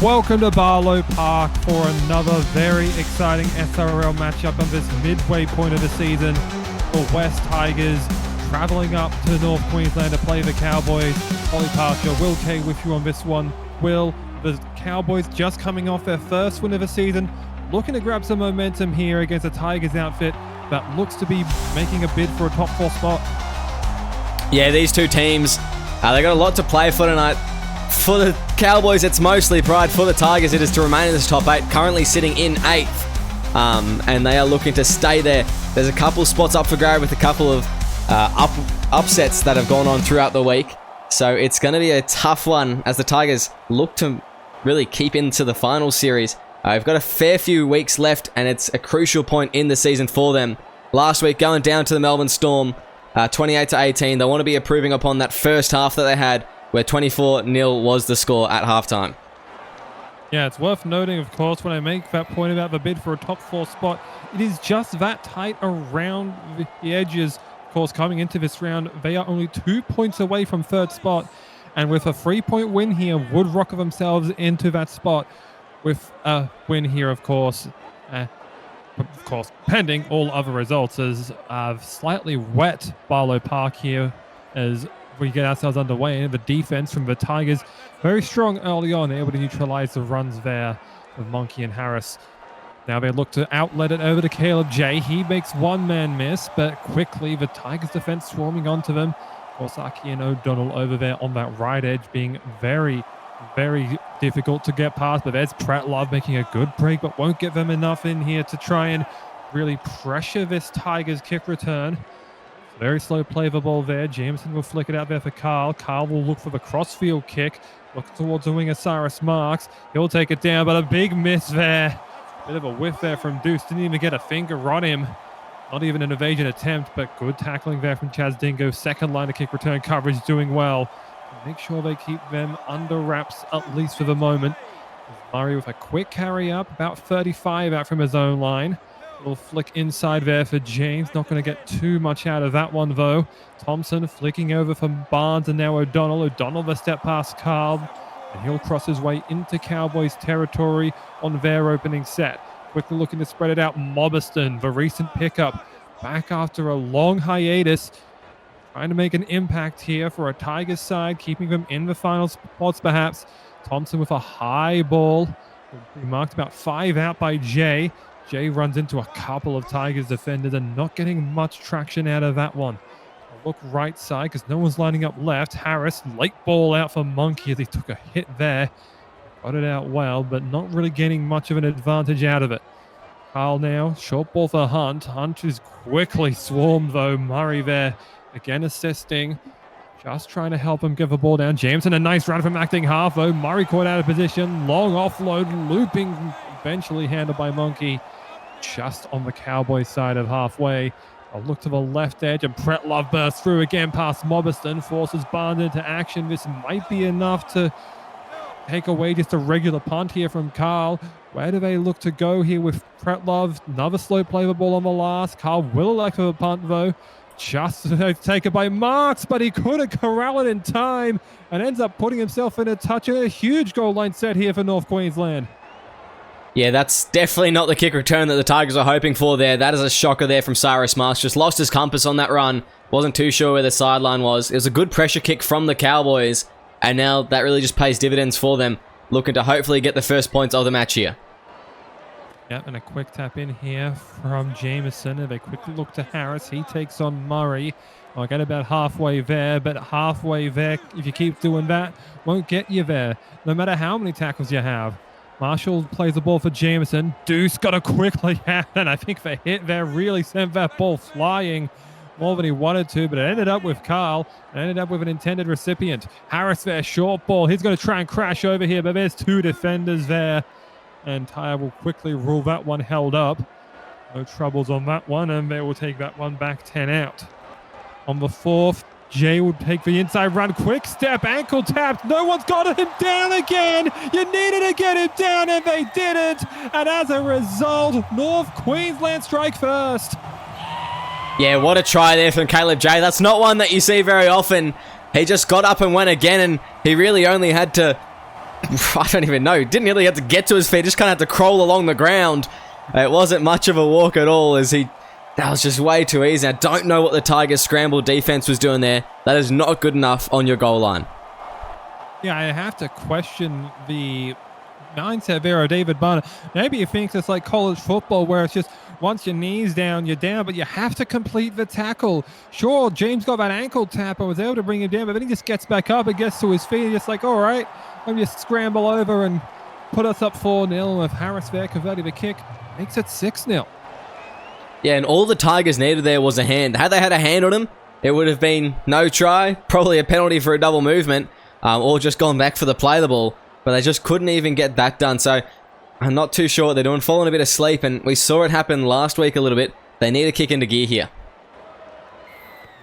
Welcome to Barlow Park for another very exciting SRL matchup on this midway point of the season. The West Tigers travelling up to North Queensland to play the Cowboys. Ollie Parker, Will Kay with you on this one. Will, the Cowboys just coming off their first win of the season, looking to grab some momentum here against a Tigers outfit that looks to be making a bid for a top 4 spot. Yeah, these two teams, they got a lot to play for tonight. For the Cowboys, it's mostly pride. For the Tigers, it is to remain in this top 8, currently sitting in 8th. And they are looking to stay there. There's a couple spots up for grab with a couple of upsets that have gone on throughout the week. So it's going to be a tough one as the Tigers look to really keep into the final series. We've got a fair few weeks left, and it's a crucial point in the season for them. Last week, going down to the Melbourne Storm, 28-18. They want to be improving upon that first half that they had, where 24-0 was the score at halftime. Yeah, it's worth noting, of course, when I make that point about the bid for a top 4 spot, it is just that tight around the edges. Of course, coming into this round, they are only 2 points away from 3rd spot. And with a 3-point win here, would rocket themselves into that spot. With a win here, of course, pending all other results, as slightly wet Barlow Park here as we get ourselves underway. The defense from the Tigers, very strong early on, able to neutralize the runs there of Monkey and Harris. Now they look to outlet it over to Caleb J. He makes one man miss, but quickly the Tigers defense swarming onto them. Korsaki and O'Donnell over there on that right edge being very, very difficult to get past. But there's Pratlove making a good break, but won't get them enough in here to try and really pressure this Tigers kick return. Very slow play of the ball there. Jameson will flick it out there for Carl. Carl will look for the crossfield kick. Look towards the winger, Cyrus Marks. He'll take it down, but a big miss there. Bit of a whiff there from Deuce. Didn't even get a finger on him. Not even an evasion attempt, but good tackling there from Chaz Dingo. Second line of kick return coverage doing well. Make sure they keep them under wraps, at least for the moment. Murray with a quick carry up, about 35 out from his own line. Little flick inside there for James. Not going to get too much out of that one, though. Thompson flicking over from Barnes, and now O'Donnell. O'Donnell the step past Carl, and he'll cross his way into Cowboys territory on their opening set. Quickly looking to spread it out. Mobiston, the recent pickup, back after a long hiatus. Trying to make an impact here for a Tigers side, keeping them in the final spots perhaps. Thompson with a high ball. He marked about 5 out by Jay. Jay runs into a couple of Tigers defenders and not getting much traction out of that one. I'll look right side because no one's lining up left. Harris, late ball out for Monkey as he took a hit there. Got it out well, but not really getting much of an advantage out of it. Carl now, short ball for Hunt. Hunt is quickly swarmed though. Murray there, again assisting. Just trying to help him get the ball down. Jameson, a nice run from acting half though. Murray caught out of position. Long offload, looping, eventually handled by Monkey. Just on the Cowboys side of halfway. I'll look to the left edge, and Pretlove bursts through again past Mobiston, forces Barnes into action. This might be enough to take away just a regular punt here from Carl. Where do they look to go here with Pretlove? Another slow play of the ball on the last. Carl will elect for the punt though. Just taken by Marks, but he couldn't corral it in time and ends up putting himself in a touch and a huge goal line set here for North Queensland. Yeah, that's definitely not the kick return that the Tigers are hoping for there. That is a shocker there from Cyrus Marks. Just lost his compass on that run. Wasn't too sure where the sideline was. It was a good pressure kick from the Cowboys, and now that really just pays dividends for them, looking to hopefully get the first points of the match here. Yep, and a quick tap in here from Jameson. They quickly look to Harris. He takes on Murray. I'll get about halfway there, but halfway there, if you keep doing that, won't get you there, no matter how many tackles you have. Marshall plays the ball for Jameson. Deuce got a quickly out, and I think the hit there really sent that ball flying more than he wanted to, but it ended up with Carl. It ended up with an intended recipient. Harris there, short ball. He's going to try and crash over here, but there's 2 defenders there. And Tyre will quickly rule that one held up. No troubles on that one, and they will take that one back 10 out. On the 4th, Jay would take the inside run. Quick step, ankle tapped. No one's got him down again. You needed to get him down, and they didn't. And as a result, North Queensland strike first. Yeah, what a try there from Caleb J. That's not one that you see very often. He just got up and went again, and he really only had to I don't even know. Didn't really have to get to his feet. Just kind of had to crawl along the ground. It wasn't much of a walk at all as that was just way too easy. I don't know what the Tigers' scramble defense was doing there. That is not good enough on your goal line. Yeah, I have to question the mindset there of David Barner. Maybe he thinks it's like college football where it's just once your knee's down, you're down, but you have to complete the tackle. Sure, James got that ankle tap and was able to bring him down, but then he just gets back up and gets to his feet and just like, all right, let me just scramble over and put us up 4-0 with Harris there converting the kick. Makes it 6-0. Yeah, and all the Tigers needed there was a hand. Had they had a hand on him, it would have been no try, probably a penalty for a double movement, or just gone back for the play the ball. But they just couldn't even get that done. So I'm not too sure what they're doing. Falling a bit asleep, and we saw it happen last week a little bit. They need to kick into gear here.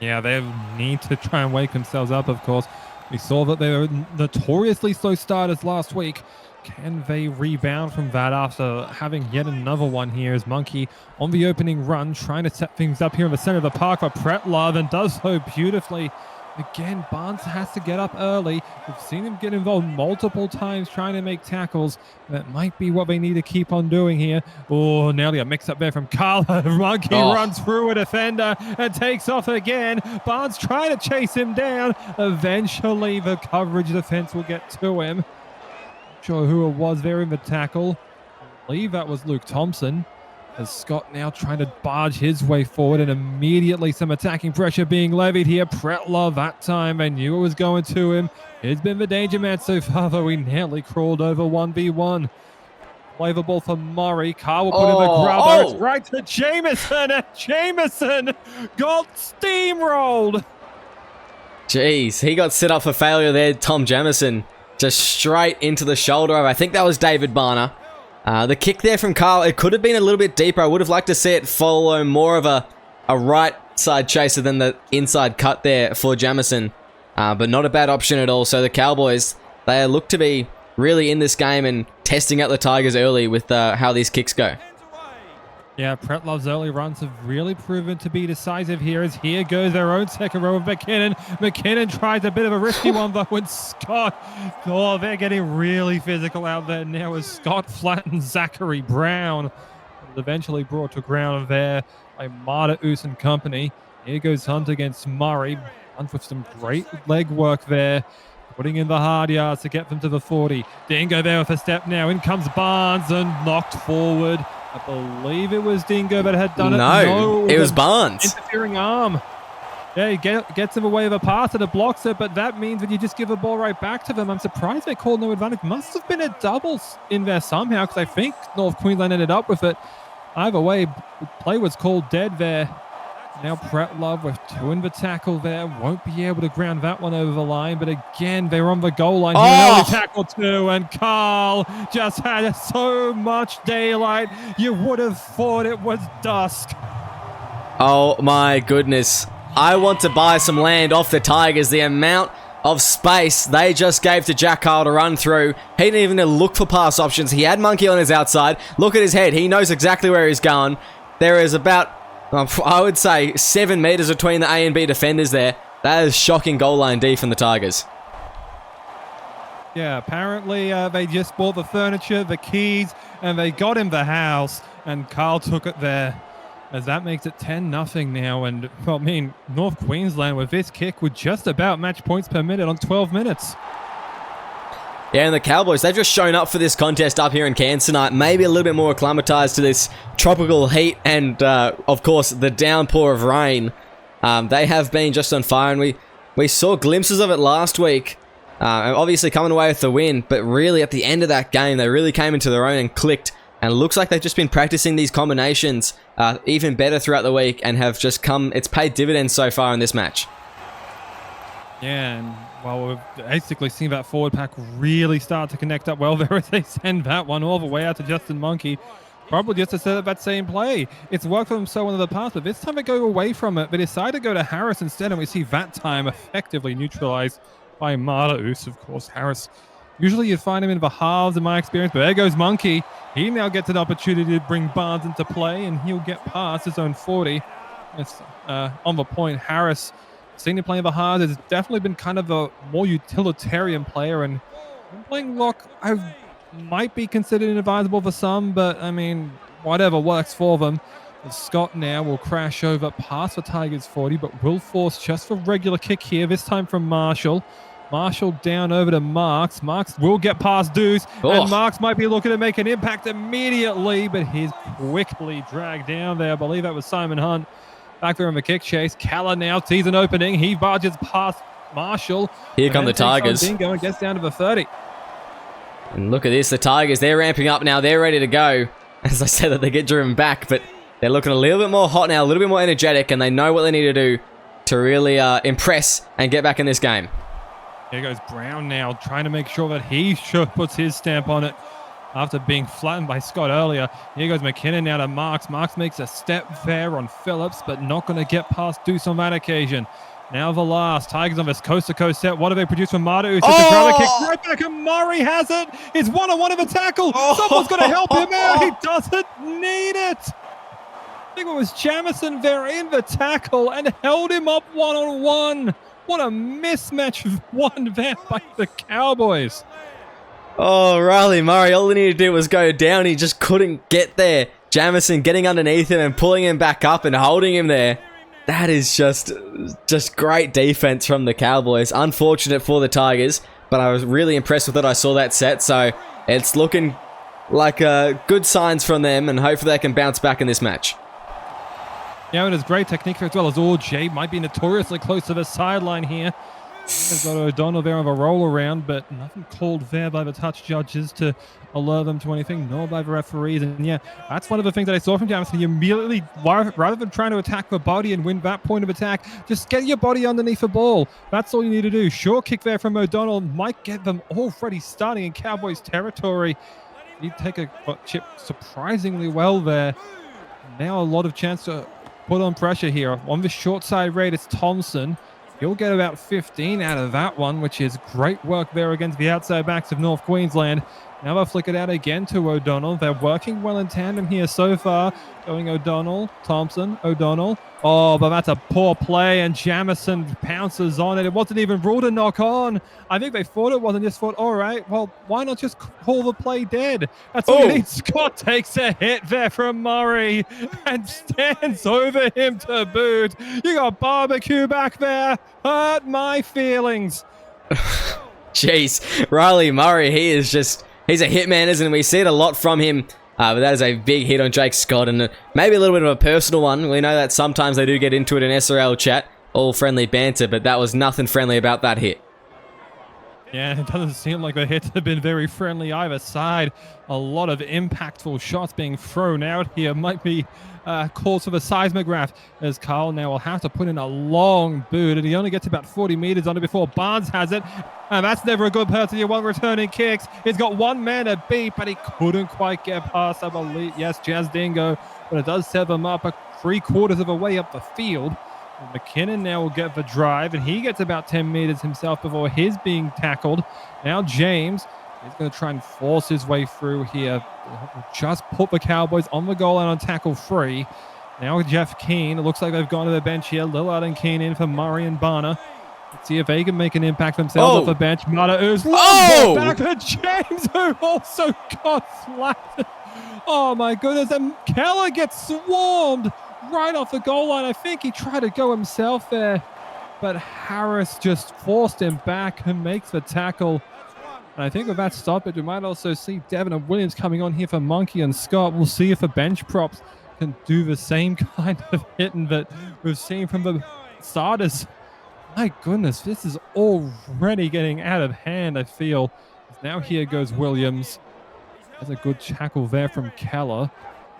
Yeah, they need to try and wake themselves up, of course. We saw that they were notoriously slow starters last week. Can they rebound from that after having yet another one here as Monkey on the opening run, trying to set things up here in the center of the park for Pretlove, and does so beautifully. Again, Barnes has to get up early. We've seen him get involved multiple times trying to make tackles. That might be what they need to keep on doing here. Oh, nearly a mix-up there from Carla. Monkey runs through a defender and takes off again. Barnes trying to chase him down. Eventually, the coverage defense will get to him. Not sure who it was there in the tackle. I believe that was Luke Thompson. As Scott now trying to barge his way forward, and immediately some attacking pressure being levied here. Pretlove that time, they knew it was going to him. He's been the danger man so far, though he nearly crawled over 1v1. Play the ball for Murray. Carl will put in the grubber. It's right to Jameson, and Jameson got steamrolled. Jeez, he got set up for failure there, Tom Jamison. Just straight into the shoulder of, I think that was David Barner. The kick there from Carl, it could have been a little bit deeper. I would have liked to see it follow more of a right side chaser than the inside cut there for Jamison. But not a bad option at all. So the Cowboys, they look to be really in this game and testing out the Tigers early with how these kicks go. Yeah, Pretlove's early runs have really proven to be decisive here, as here goes their own second row of McKinnon. McKinnon tries a bit of a risky one, though, when Scott... Oh, they're getting really physical out there now as Scott flattens Zachary Brown. It was eventually brought to ground there by Marta Oos and company. Here goes Hunt against Murray. Hunt with some great leg work there, putting in the hard yards to get them to the 40. Dingo there with a step now. In comes Barnes and knocked forward. I believe it was Dingo that had done it. No, it was Barnes. Interfering arm. Yeah, he gets him away with a pass and it blocks it, but that means that you just give the ball right back to them. I'm surprised they called no advantage. Must have been a double in there somehow, because I think North Queensland ended up with it. Either way, play was called dead there. Now Pretlove with two in the tackle there. Won't be able to ground that one over the line. But again, they're on the goal line. Here, tackle two. And Carl just had so much daylight. You would have thought it was dusk. Oh my goodness. I want to buy some land off the Tigers. The amount of space they just gave to Jack Carl to run through. He didn't even look for pass options. He had Monkey on his outside. Look at his head. He knows exactly where he's going. There is about... I would say 7 meters between the A and B defenders there. That is shocking goal line D from the Tigers. Yeah, apparently they just bought the furniture, the keys, and they got him the house, and Carl took it there. As that makes it 10-0 now, and, well, I mean, North Queensland with this kick would just about match points per minute on 12 minutes. Yeah, and the Cowboys, they've just shown up for this contest up here in Cairns tonight. Maybe a little bit more acclimatized to this tropical heat and, of course, the downpour of rain. They have been just on fire, and we saw glimpses of it last week. Obviously coming away with the win, but really at the end of that game, they really came into their own and clicked. And it looks like they've just been practicing these combinations even better throughout the week and have just it's paid dividends so far in this match. Yeah, and well, we've basically seen that forward pack really start to connect up well there as they send that one all the way out to Justin Monkey. Probably just to set up that same play. It's worked for them so well in the past, but this time they go away from it. They decide to go to Harris instead, and we see that time effectively neutralized by Marta-Us, of course. Harris, usually you'd find him in the halves in my experience, but there goes Monkey. He now gets an opportunity to bring Barnes into play, and he'll get past his own 40. It's on the point. Harris, seen him playing the halves, has definitely been kind of a more utilitarian player, and Playing lock, I might be considered inadvisable for some, but I mean, whatever works for them. As Scott now will crash over past the Tigers 40, but will force just a regular kick here, this time from Marshall. Marshall down over to Marks. Marks will get past Deuce, and Marks might be looking to make an impact immediately, but he's quickly dragged down there. I believe that was Simon Hunt. Back there in the kick chase. Calla now sees an opening. He barges past Marshall. Here come the Tigers. Dingo and gets down to the 30. And look at this, the Tigers, they're ramping up now. They're ready to go. As I said, that they get driven back, but they're looking a little bit more hot now, a little bit more energetic, and they know what they need to do to really impress and get back in this game. Here goes Brown now, trying to make sure that he puts his stamp on it after being flattened by Scott earlier. Here goes McKinnon now to Marks. Marks makes a step there on Phillips, but not going to get past Deuce on that occasion. Now the last. Tigers on this coast-to-coast set. What do they produce from Mata? Who's just a grab kick right back, and Murray has it. It's one-on-one of a tackle. Someone's going to help him out. He doesn't need it. I think it was Jamison there in the tackle and held him up one-on-one. What a mismatch of one there by the Cowboys. Oh, Riley Murray, all he needed to do was go down. He just couldn't get there. Jamison getting underneath him and pulling him back up and holding him there. That is just great defense from the Cowboys. Unfortunate for the Tigers, but I was really impressed with it. I saw that set, so it's looking like good signs from them, and hopefully they can bounce back in this match. Yeah, it is great technique as well as Jay might be notoriously close to the sideline here. They've got O'Donnell there of a roll around, but nothing called there by the touch judges to alert them to anything, nor by the referees. And yeah, that's one of the things that I saw from Jamison. He immediately, rather than trying to attack the body and win that point of attack, just get your body underneath the ball. That's all you need to do. Short kick there from O'Donnell might get them already starting in Cowboys territory. He'd take a chip surprisingly well there. Now a lot of chance to put on pressure here. On the short side raid, it's Thompson. He'll get about 15 out of that one, which is great work there against the outside backs of North Queensland. Now they'll flick it out again to O'Donnell. They're working well in tandem here so far. Going O'Donnell, Thompson, O'Donnell. Oh, but that's a poor play, and Jamison pounces on it. It wasn't even ruled a knock on. I think they thought it was and just thought, all right, well, why not just call the play dead? That's all you need. Scott takes a hit there from Murray and stands over him to boot. You got barbecue back there. Hurt my feelings. Jeez, Riley Murray, he's a hitman, isn't he? We see it a lot from him. But that is a big hit on Jake Scott, and maybe a little bit of a personal one. We know that sometimes they do get into it in SRL chat, all friendly banter, but that was nothing friendly about that hit. Yeah, it doesn't seem like the hits have been very friendly either side. A lot of impactful shots being thrown out here. Might be calls for the seismograph, as Carl now will have to put in a long boot, and he only gets about 40 meters on it before Barnes has it. And that's never a good pass to your one returning kicks. He's got one man to beat, but he couldn't quite get past, I believe. Yes, Jazz Dingo, but it does set them up 3/4 of the way up the field. And McKinnon now will get the drive, and he gets about 10 meters himself before his being tackled. Now James is going to try and force his way through here. Just put the Cowboys on the goal line on tackle free. Now Jeff Keane. It looks like they've gone to the bench here. Lillard and Keane in for Murray and Barner. Let's see if they can make an impact themselves off the bench. Mata Ooze back to James, who also got flattened. Oh my goodness. And Keller gets swarmed right off the goal line. I think he tried to go himself there, but Harris just forced him back and makes the tackle. And I think with that stoppage, we might also see Devin and Williams coming on here for Monkey and Scott. We'll see if the bench props can do the same kind of hitting that we've seen from the starters. My goodness, this is already getting out of hand, I feel. Now here goes Williams. There's a good tackle there from Keller.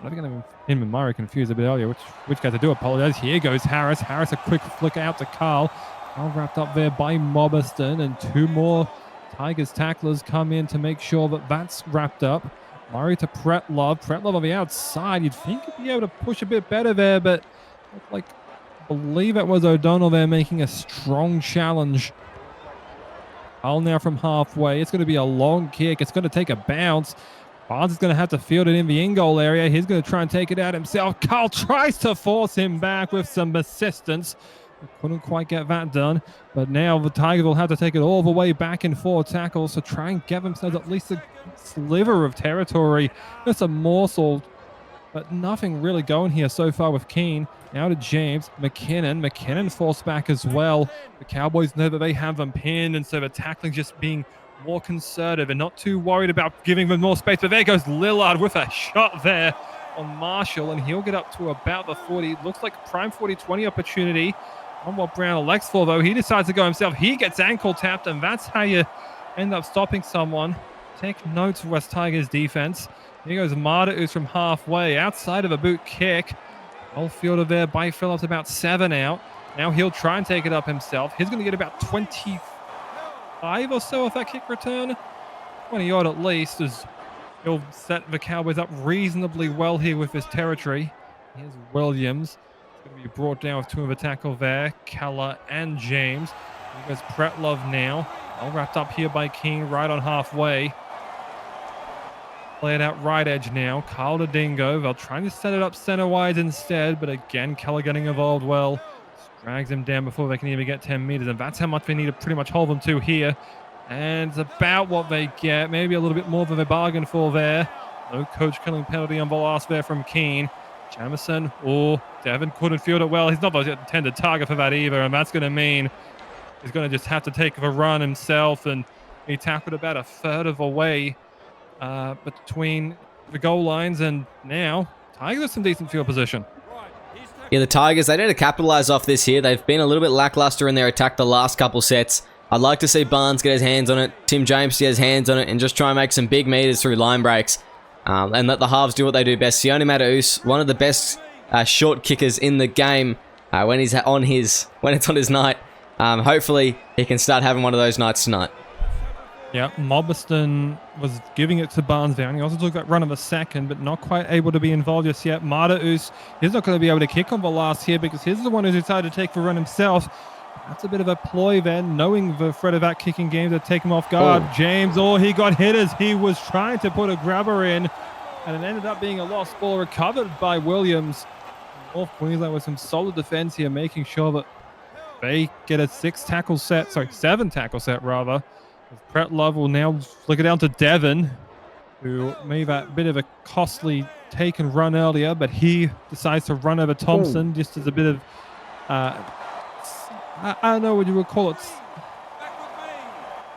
I think him and Murray confused a bit earlier, which guys I do apologize. Here goes Harris. Harris, a quick flick out to Carl. All wrapped up there by Mobberston, and two more Tigers tacklers come in to make sure that that's wrapped up. Murray to Pretlove. Pretlove on the outside. You'd think he'd be able to push a bit better there, but like, I believe it was O'Donnell there making a strong challenge. Carl now from halfway. It's going to be a long kick. It's going to take a bounce. Barnes is going to have to field it in the in-goal area. He's going to try and take it out himself. Carl tries to force him back with some assistance. Couldn't quite get that done, but now the Tigers will have to take it all the way back in 4 tackles to try and get themselves at least a sliver of territory, just a morsel, but nothing really going here so far with Keane. Now to James. McKinnon forced back as well. The Cowboys know that they have them pinned, and so the tackling just being more conservative and not too worried about giving them more space. But there goes Lillard with a shot there on Marshall, and he'll get up to about the 40. Looks like prime 40-20 opportunity on what Brown elects for, though. He decides to go himself. He gets ankle tapped, and that's how you end up stopping someone. Take notes, West Tigers defense. Here goes Mardeus from halfway, outside of a boot kick. Old fielder there by Phillips, about 7 out. Now he'll try and take it up himself. He's going to get about 25 or so off that kick return. 20 odd at least, as he'll set the Cowboys up reasonably well here with his territory. Here's Williams. He's going to be brought down with 2 of a tackle there. Keller and James. Here goes Pretlove now. All wrapped up here by King right on halfway. Play it out right edge now. Carl to Dingo. They'll try to set it up center wide instead, but again, Keller getting involved well. Drags him down before they can even get 10 meters, and that's how much they need to pretty much hold them to here. And it's about what they get. Maybe a little bit more than they bargained for there. No coach killing penalty on the last there from Keane. Jamison. Oh, Devin couldn't field it well. He's not the intended target for that either, and that's going to mean he's going to just have to take the run himself, and he tackled about a third of the way between the goal lines, and now Tigers have some decent field position. Yeah, the Tigers, they need to capitalize off this here. They've been a little bit lackluster in their attack the last couple sets. I'd like to see Barnes get his hands on it, Tim James get his hands on it, and just try and make some big meters through line breaks. And let the halves do what they do best. Sione Mataus, one of the best short kickers in the game when it's on his night. Hopefully, he can start having one of those nights tonight. Yeah, Mobiston was giving it to Barnes there, and he also took that run of a second, but not quite able to be involved just yet. Mardeus, he's not going to be able to kick on the last here because he's the one who decided to take the run himself. That's a bit of a ploy then, knowing the threat of that kicking game to take him off guard. Oh. James, he got hit as he was trying to put a grabber in, and it ended up being a lost ball recovered by Williams. North Queensland with some solid defense here, making sure that they get a 7 tackle set rather. Pretlove will now flick it down to Devin, who made that bit of a costly take and run earlier, but he decides to run over Thompson just as a bit of, I don't know what you would call it.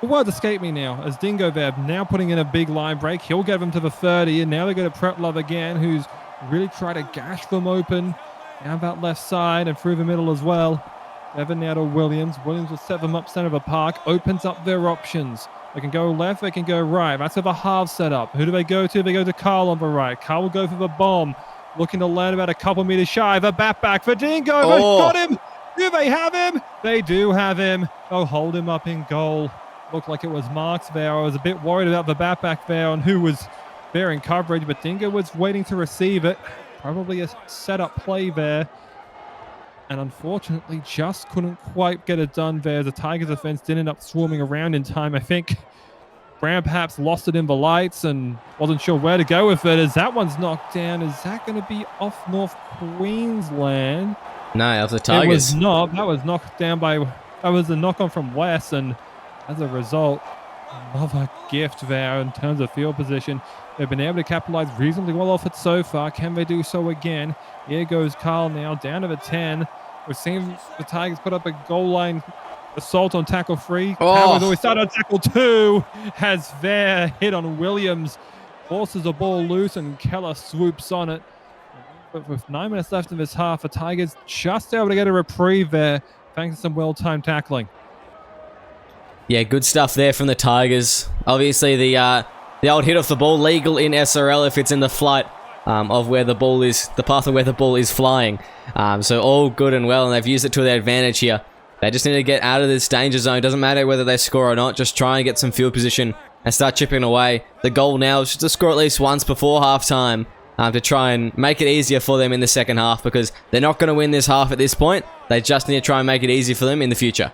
The words escape me now, as Dingo there now putting in a big line break. He'll get them to the 30, and now they go to Pretlove again, who's really tried to gash them open down that left side and through the middle as well. Devin now to Williams. Williams will set them up center of the park, opens up their options. They can go left, they can go right. That's where the halves set up. Who do they go to? They go to Carl on the right. Carl will go for the bomb, looking to land about a couple meters shy. The back for Dingo. They've got him. Do they have him? They do have him. They'll hold him up in goal. Looked like it was Marks there. I was a bit worried about the back there on who was there in coverage, but Dingo was waiting to receive it. Probably a set-up play there. And unfortunately, just couldn't quite get it done there. The Tigers defense didn't end up swarming around in time. I think Brown perhaps lost it in the lights and wasn't sure where to go with it. As that one's knocked down, is that going to be off North Queensland? No, off the Tigers. It was not. That was knocked down by... That was a knock-on from West, and as a result, another gift there in terms of field position. They've been able to capitalize reasonably well off it so far. Can they do so again? Here goes Carl now, down to the 10. We've seen the Tigers put up a goal line assault on tackle 3. Cowboys always start on tackle 2. Has their hit on Williams. Forces the ball loose, and Keller swoops on it. But with 9 minutes left in this half, the Tigers just able to get a reprieve there, thanks to some well-timed tackling. Yeah, good stuff there from the Tigers. Obviously, the old hit off the ball, legal in SRL if it's in the flight of where the ball is, the path of where the ball is flying. So all good and well, and they've used it to their advantage here. They just need to get out of this danger zone. Doesn't matter whether they score or not, just try and get some field position and start chipping away. The goal now is to score at least once before halftime to try and make it easier for them in the second half, because they're not going to win this half at this point. They just need to try and make it easy for them in the future.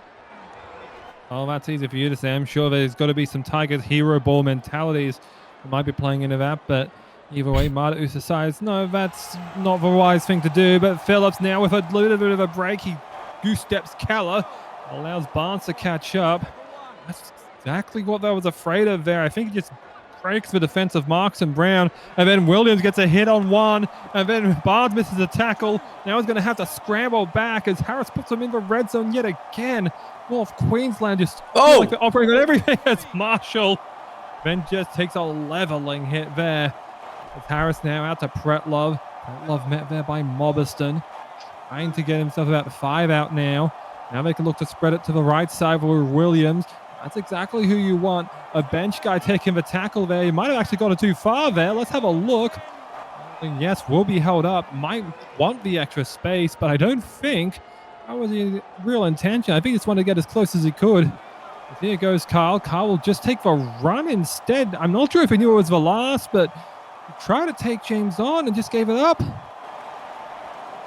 Oh, that's easy for you to say. I'm sure there's got to be some Tigers hero ball mentalities that might be playing into that, but either way, Mardeus decides, no, that's not the wise thing to do. But Phillips now with a little bit of a break. He goose steps Keller, allows Barnes to catch up. That's exactly what I was afraid of there. I think he just breaks the defensive marks and Brown, and then Williams gets a hit on one, and then Barnes misses a tackle. Now he's going to have to scramble back as Harris puts him in the red zone yet again. North Queensland just like they're operating on everything as Marshall then just takes a leveling hit there. As Harris now out to Pretlove. Pretlove met there by Mobiston, trying to get himself about 5 out now. Now they can look to spread it to the right side with Williams. That's exactly who you want. A bench guy taking the tackle there. He might have actually gone too far there. Let's have a look. And yes, will be held up. Might want the extra space, but I don't think that was the real intention. I think he just wanted to get as close as he could. Here goes Carl. Carl will just take the run instead. I'm not sure if he knew it was the last, but he tried to take James on and just gave it up.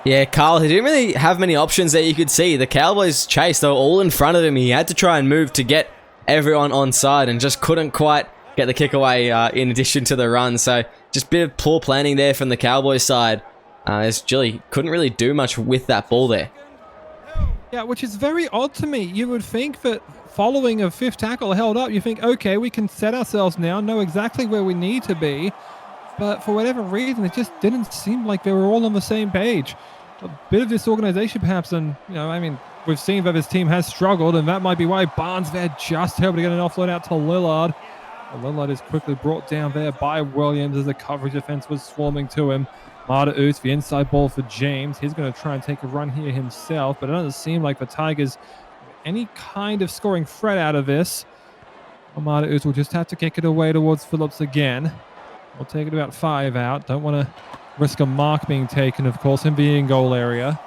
Yeah, Carl, he didn't really have many options that you could see. The Cowboys chased, they were all in front of him. He had to try and move to get everyone on side and just couldn't quite get the kick away in addition to the run. So just a bit of poor planning there from the Cowboys side. As Gilly couldn't really do much with that ball there. Yeah, which is very odd to me. You would think that following a 5th tackle held up, you think, okay, we can set ourselves now, know exactly where we need to be. But for whatever reason, it just didn't seem like they were all on the same page. A bit of disorganization perhaps, and, we've seen that his team has struggled, and that might be why Barnes there just able to get an offload out to Lillard. Lillard is quickly brought down there by Williams as the coverage defense was swarming to him. Marta Oos, the inside ball for James. He's going to try and take a run here himself, but it doesn't seem like the Tigers have any kind of scoring threat out of this. Marta Oos will just have to kick it away towards Phillips again. We'll take it about 5 out. Don't want to risk a mark being taken, of course, in the in-goal area.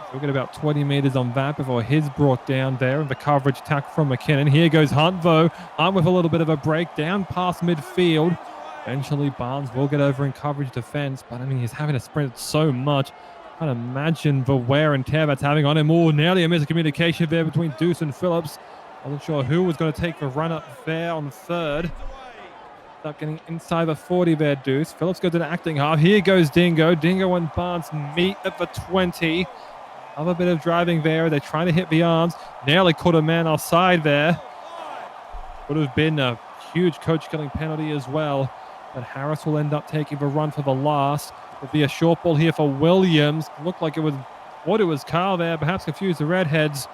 So we'll get about 20 meters on that before his brought down there, and the coverage tackle from McKinnon. Here goes Hunt, though. Hunt with a little bit of a break down past midfield. Eventually, Barnes will get over in coverage defense, but he's having to sprint so much. I can't imagine the wear and tear that's having on him. Oh, nearly a miscommunication there between Deuce and Phillips. Wasn't sure who was going to take the run up there on 3rd. Up getting inside the 40 there, Deuce. Phillips goes to the acting half. Here goes Dingo. Dingo and Barnes meet at the 20. Another bit of driving there. They're trying to hit the arms. Nearly caught a man offside there. Would have been a huge coach-killing penalty as well. But Harris will end up taking the run for the last. There'll be a short ball here for Williams. Looked like it was Carl there. Perhaps confused the Redheads.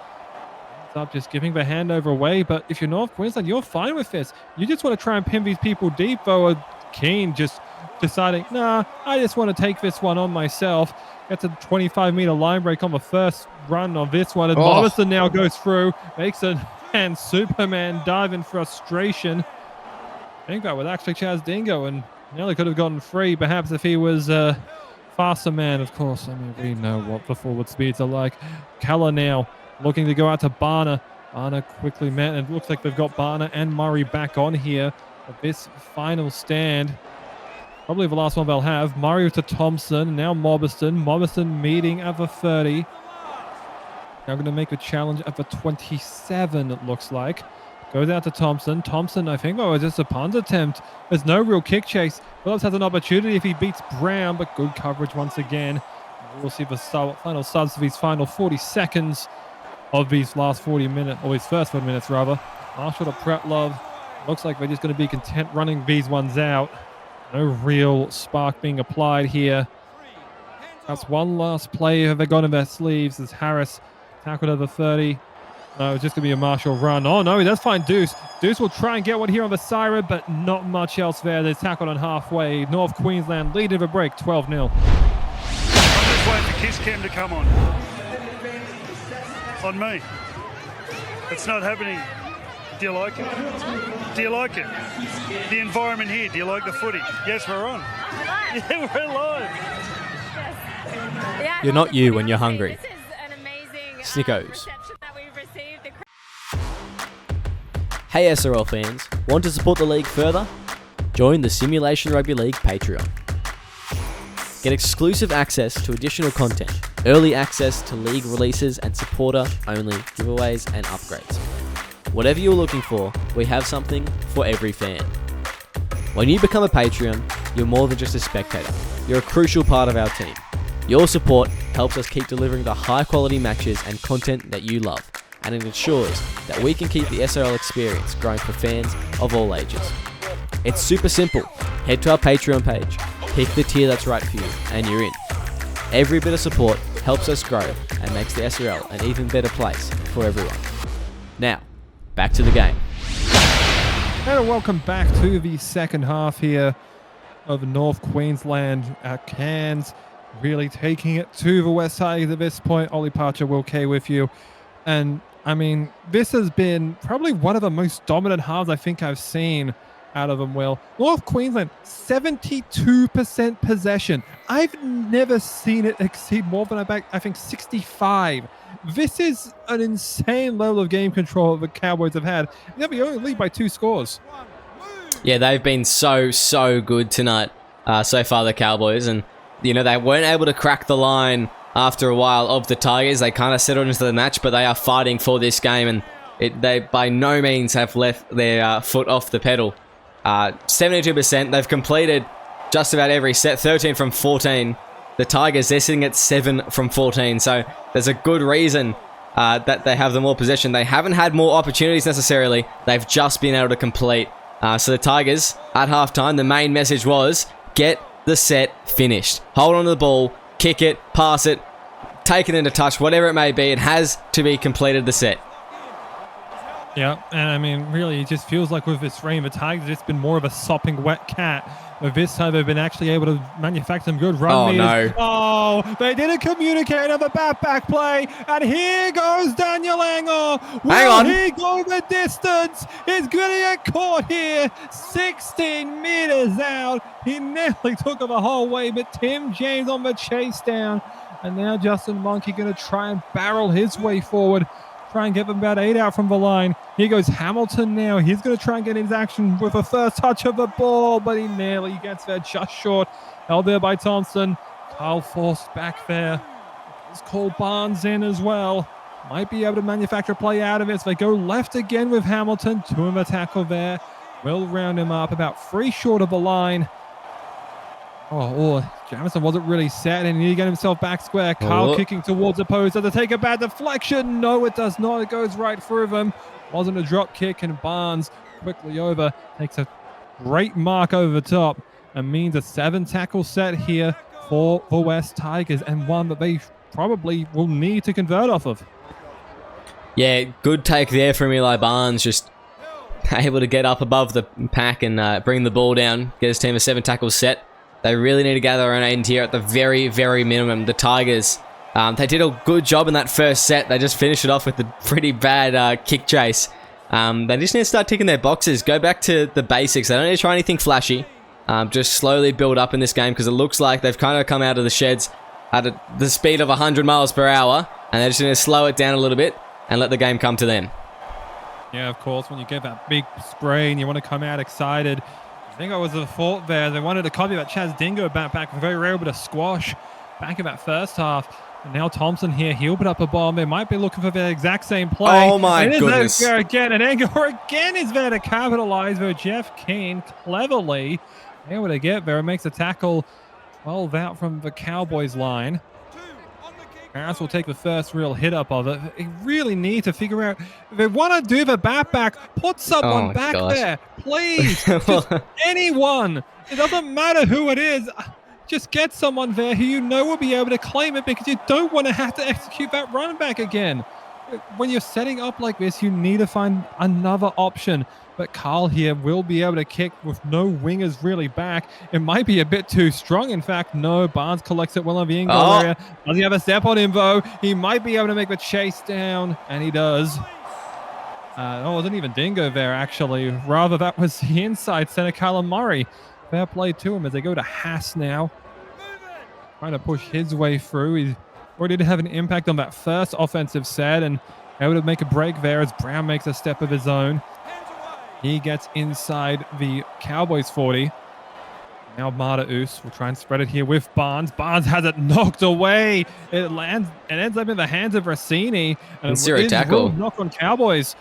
Ends up just giving the handover away. But if you're North Queensland, you're fine with this. You just want to try and pin these people deep, though. Keane just deciding, nah, I just want to take this one on myself. Gets a 25-meter line break on the first run of this one. And Morrison now goes through, makes a Superman dive in frustration. I think that was actually Chaz Dingo, and nearly could have gotten free, perhaps if he was a faster man, of course. We know what the forward speeds are like. Keller now looking to go out to Barner. Barner quickly met, and it looks like they've got Barner and Murray back on here at this final stand. Probably the last one they'll have. Murray to Thompson, now Mobiston. Mobiston meeting at the 30. Now going to make a challenge at the 27, it looks like. Goes out to Thompson. Thompson, I think, was just a punt attempt. There's no real kick chase. Phillips has an opportunity if he beats Brown, but good coverage once again. We'll see the final subs of these final 40 seconds of these last 40 minutes, or his first 40 minutes, rather. Marshall to Pretlove. Looks like they're just going to be content running these ones out. No real spark being applied here. That's one last play have they got in their sleeves as Harris tackled over 30. No, it's just going to be a Marshall run. Oh, no, he does find Deuce. Deuce will try and get one here on the siren, but not much else there. They're tackled on halfway. North Queensland leading the break, 12-0. I'm just waiting for Kiss Cam to come on me. It's not happening. Do you like it? Do you like it? The environment here, do you like the footy? Yes, we're on. Yeah, we're live. Yeah, You're not you when you're hungry. This is an amazing Snickos. reception that we've received. Hey SRL fans, want to support the league further? Join the Simulation Rugby League Patreon. Get exclusive access to additional content, early access to league releases and supporter-only giveaways and upgrades. Whatever you're looking for, we have something for every fan. When you become a Patreon, you're more than just a spectator. You're a crucial part of our team. Your support helps us keep delivering the high quality matches and content that you love, and it ensures that we can keep the SRL experience growing for fans of all ages. It's super simple. Head to our Patreon page, pick the tier that's right for you, and you're in. Every bit of support helps us grow and makes the SRL an even better place for everyone. Now, back to the game. And welcome back to the second half here of North Queensland at Cairns. Really taking it to the West Tigers at this point. Ollie Parcher, Will Kay with you. And, I mean, this has been probably one of the most dominant halves I think I've seen out of them, Will. North Queensland, 72% possession. I've never seen it exceed more than I think 65. This is an insane level of game control that the Cowboys have had. They only lead by 2 scores. Yeah, they've been so good tonight so far, the Cowboys. And, you know, they weren't able to crack the line after a while of the Tigers. They kind of settled into the match, but they are fighting for this game. And they by no means have left their foot off the pedal. 72%. They've completed just about every set. 13 from 14. The Tigers, they're sitting at 7 from 14. So there's a good reason that they have the more possession. They haven't had more opportunities necessarily. They've just been able to complete. So the Tigers, at halftime, the main message was, get the set finished. Hold on to the ball, kick it, pass it, take it into touch, whatever it may be. It has to be completed, the set. Yeah, and I mean, really, it just feels like with this rain, the Tigers have just been more of a sopping wet cat. But this time, they've been actually able to manufacture some good run meters. No. Oh, they didn't communicate on the back play. And here goes Daniel Engel. Hang on. He go the distance? He's going to get caught here. 16 meters out. He nearly took it the whole way, but Tim James on the chase down. And now Justin Monkey going to try and barrel his way forward. Try and get them about 8 out from the line. Here goes Hamilton now. He's going to try and get his action with a first touch of the ball, but he nearly gets there just short. Held there by Thompson. Kyle forced back there. Let's call Barnes in as well. Might be able to manufacture a play out of it. So they go left again with Hamilton. 2 in the tackle there. Will round him up about 3 short of the line. Jamison wasn't really set and he got himself back square. Kyle kicking towards the post. Does it take a bad deflection? No, it does not. It goes right through them. Wasn't a drop kick, and Barnes quickly over. Takes a great mark over the top and means a 7 tackle set here for the West Tigers, and one that they probably will need to convert off of. Yeah, good take there from Eli Barnes. Just able to get up above the pack and bring the ball down. Get his team a 7 tackle set. They really need to gather their own end here at the very, very minimum. The Tigers, they did a good job in that first set. They just finished it off with a pretty bad kick chase. They just need to start ticking their boxes. Go back to the basics. They don't need to try anything flashy. Just slowly build up in this game, because it looks like they've kind of come out of the sheds at the speed of 100 miles per hour, and they're just going to slow it down a little bit and let the game come to them. Yeah, of course, when you get that big spray and you want to come out excited. I think I was the fault there. They wanted to copy that Chaz Dingo back, very rare bit of squash back in that first half. And now Thompson here, he'll put up a bomb. They might be looking for the exact same play. Oh my goodness. There again, and Engor again is there to capitalize, though Jeff Kane cleverly able to get there and makes a tackle 12 out from the Cowboys line. Harris will take the first real hit up of it. They really need to figure out if they want to do the back, put someone back there, please. Just anyone. It doesn't matter who it is. Just get someone there who you know will be able to claim it, because you don't want to have to execute that run back again. When you're setting up like this, you need to find another option. But Carl here will be able to kick with no wingers really back. It might be a bit too strong. In fact, no. Barnes collects it well on the in-goal area. Does he have a step on him, though? He might be able to make the chase down, and he does. It wasn't even Dingo there, actually. Rather, that was the inside center, Kyler Murray. Fair play to him as they go to Haas now. Trying to push his way through. He already did have an impact on that first offensive set, and able to make a break there as Brown makes a step of his own. He gets inside the Cowboys 40. Now Marta Oos will try and spread it here with Barnes. Barnes has it knocked away. It lands and ends up in the hands of Rossini. And zero tackle. Knock on Cowboys.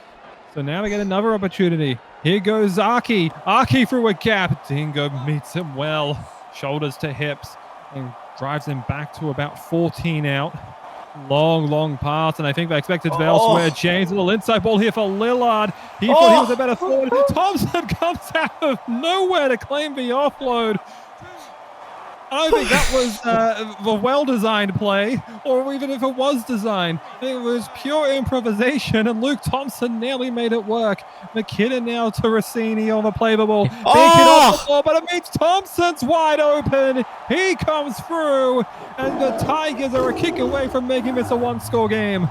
So now we get another opportunity. Here goes Aki. Aki through a gap. Dingo meets him well. Shoulders to hips. and drives him back to about 14 out. Long pass, and I think they expected elsewhere. James, a little inside ball here for Lillard. He thought he was a better forward. Thompson comes out of nowhere to claim the offload. I don't think that was a well-designed play, or even if it was designed. I think it was pure improvisation, and Luke Thompson nearly made it work. McKinnon now to Rossini on the play the ball. Big hit off the ball, but it means Thompson's wide open. He comes through, and the Tigers are a kick away from making this a one-score game.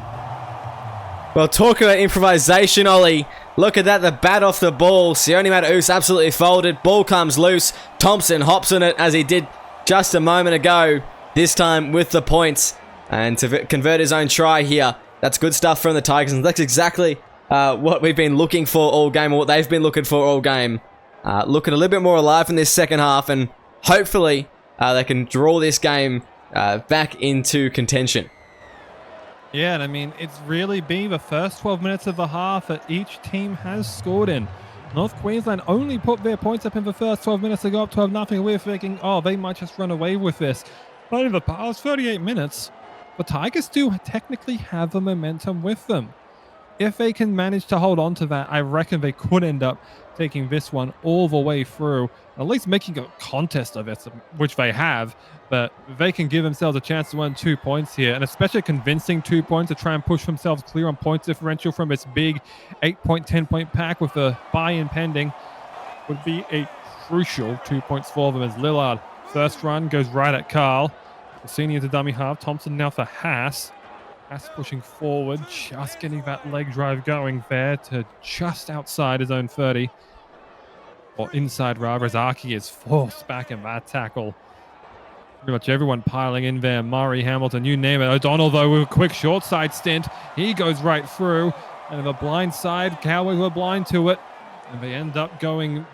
Well, talk about improvisation, Ollie. Look at that, the bat off the ball. Sione Mata'us absolutely folded. Ball comes loose. Thompson hops on it as he did just a moment ago, this time with the points, and to convert his own try here. That's good stuff from the Tigers, and that's exactly what we've been looking for all game, or what they've been looking for all game. Looking a little bit more alive in this second half, and hopefully they can draw this game back into contention. Yeah, and I mean, it's really been the first 12 minutes of the half that each team has scored in. North Queensland only put their points up in the first 12 minutes to go up 12-0. We're thinking, oh, they might just run away with this. But in the past 38 minutes, the Tigers do technically have the momentum with them. If they can manage to hold on to that, I reckon they could end up taking this one all the way through, at least making a contest of it, which they have, but they can give themselves a chance to win 2 points here, and especially a convincing 2 points to try and push themselves clear on points differential from this big 8-point, 10-point pack with the buy-in pending would be a crucial 2 points for them as Lillard. First run goes right at Carl. Rossini into dummy half. Thompson now for Haas. Haas pushing forward, just getting that leg drive going there to just outside his own 30. Or inside rather, as Archie is forced back in that tackle. Pretty much everyone piling in there. Murray, Hamilton, you name it. O'Donnell, though, with a quick short side stint. He goes right through. And the blind side, Cowboys were blind to it. And they end up going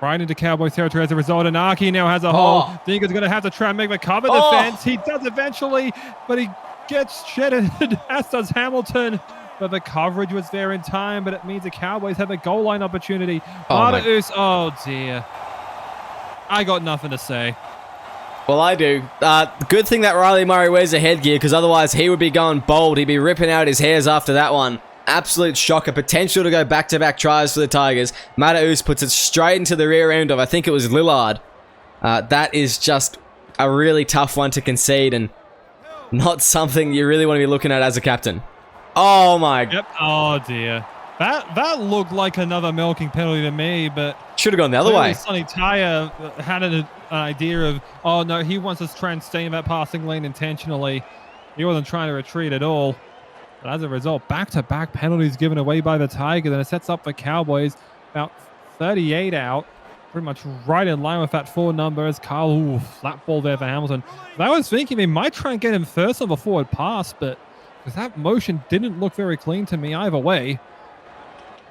right into Cowboys territory as a result. And Archie now has a hole. Dinger's going to have to try and make the cover defense. He does eventually, but he gets shedded, as does Hamilton. But the coverage was there in time, but it means the Cowboys have a goal line opportunity. Oh dear. I got nothing to say. Well, I do. Good thing that Riley Murray wears a headgear, because otherwise he would be going bold. He'd be ripping out his hairs after that one. Absolute shocker. Potential to go back-to-back tries for the Tigers. Mata'us puts it straight into the rear end of, I think it was Lillard. That is just a really tough one to concede, and not something you really want to be looking at as a captain. Oh my. Yep. Oh dear. That looked like another milking penalty to me, but should have gone the other way. Sonny Tyre had an idea of, oh no, he wants us to try and stay in that passing lane intentionally. He wasn't trying to retreat at all. But as a result, back-to-back penalties given away by the Tigers, and it sets up the Cowboys about 38 out, pretty much right in line with that 4 number as Carl, flat ball there for Hamilton. But I was thinking they might try and get him first on the forward pass, but because that motion didn't look very clean to me either way.